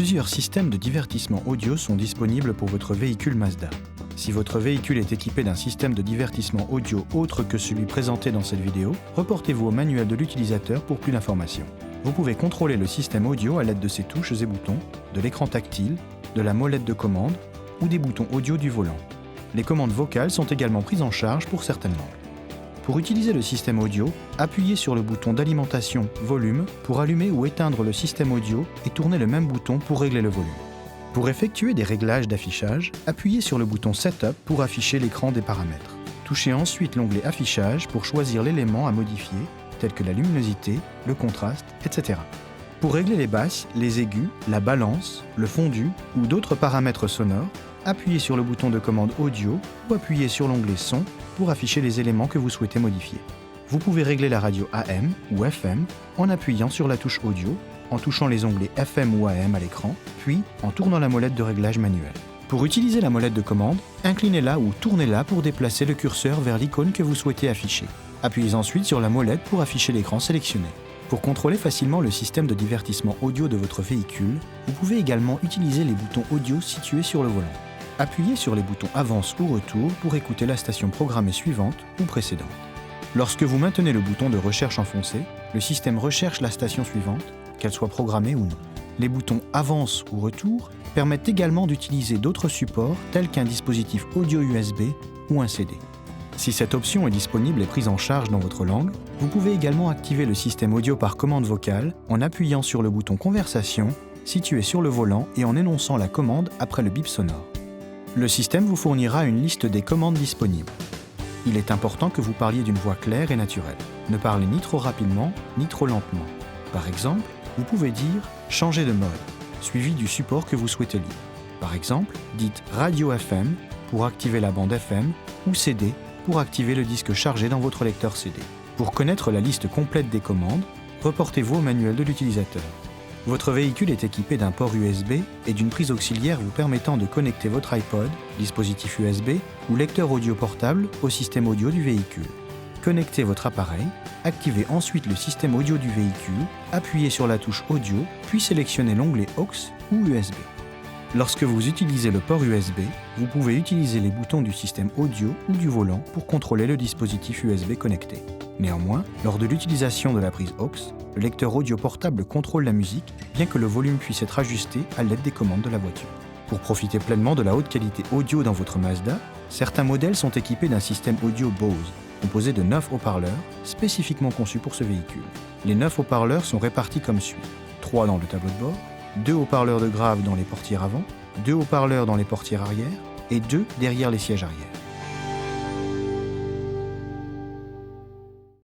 Plusieurs systèmes de divertissement audio sont disponibles pour votre véhicule Mazda. Si votre véhicule est équipé d'un système de divertissement audio autre que celui présenté dans cette vidéo, reportez-vous au manuel de l'utilisateur pour plus d'informations. Vous pouvez contrôler le système audio à l'aide de ses touches et boutons, de l'écran tactile, de la molette de commande ou des boutons audio du volant. Les commandes vocales sont également prises en charge pour certaines langues. Pour utiliser le système audio, appuyez sur le bouton d'alimentation volume pour allumer ou éteindre le système audio et tournez le même bouton pour régler le volume. Pour effectuer des réglages d'affichage, appuyez sur le bouton Setup pour afficher l'écran des paramètres. Touchez ensuite l'onglet Affichage pour choisir l'élément à modifier, tel que la luminosité, le contraste, etc. Pour régler les basses, les aigus, la balance, le fondu ou d'autres paramètres sonores, appuyez sur le bouton de commande Audio ou appuyez sur l'onglet Son pour afficher les éléments que vous souhaitez modifier. Vous pouvez régler la radio AM ou FM en appuyant sur la touche Audio, en touchant les onglets FM ou AM à l'écran, puis en tournant la molette de réglage manuel. Pour utiliser la molette de commande, inclinez-la ou tournez-la pour déplacer le curseur vers l'icône que vous souhaitez afficher. Appuyez ensuite sur la molette pour afficher l'écran sélectionné. Pour contrôler facilement le système de divertissement audio de votre véhicule, vous pouvez également utiliser les boutons audio situés sur le volant. Appuyez sur les boutons Avance ou Retour pour écouter la station programmée suivante ou précédente. Lorsque vous maintenez le bouton de recherche enfoncé, le système recherche la station suivante, qu'elle soit programmée ou non. Les boutons Avance ou Retour permettent également d'utiliser d'autres supports tels qu'un dispositif audio USB ou un CD. Si cette option est disponible et prise en charge dans votre langue, vous pouvez également activer le système audio par commande vocale en appuyant sur le bouton Conversation situé sur le volant et en énonçant la commande après le bip sonore. Le système vous fournira une liste des commandes disponibles. Il est important que vous parliez d'une voix claire et naturelle. Ne parlez ni trop rapidement, ni trop lentement. Par exemple, vous pouvez dire « Changer de mode », suivi du support que vous souhaitez lire. Par exemple, dites « Radio FM » pour activer la bande FM ou « CD » pour activer le disque chargé dans votre lecteur CD. Pour connaître la liste complète des commandes, reportez-vous au manuel de l'utilisateur. Votre véhicule est équipé d'un port USB et d'une prise auxiliaire vous permettant de connecter votre iPod, dispositif USB ou lecteur audio portable au système audio du véhicule. Connectez votre appareil, activez ensuite le système audio du véhicule, appuyez sur la touche Audio, puis sélectionnez l'onglet AUX ou USB. Lorsque vous utilisez le port USB, vous pouvez utiliser les boutons du système audio ou du volant pour contrôler le dispositif USB connecté. Néanmoins, lors de l'utilisation de la prise AUX, le lecteur audio portable contrôle la musique, bien que le volume puisse être ajusté à l'aide des commandes de la voiture. Pour profiter pleinement de la haute qualité audio dans votre Mazda, certains modèles sont équipés d'un système audio Bose, composé de 9 haut-parleurs spécifiquement conçus pour ce véhicule. Les 9 haut-parleurs sont répartis comme suit: 3 dans le tableau de bord, 2 haut-parleurs de grave dans les portières avant, 2 haut-parleurs dans les portières arrière et 2 derrière les sièges arrière.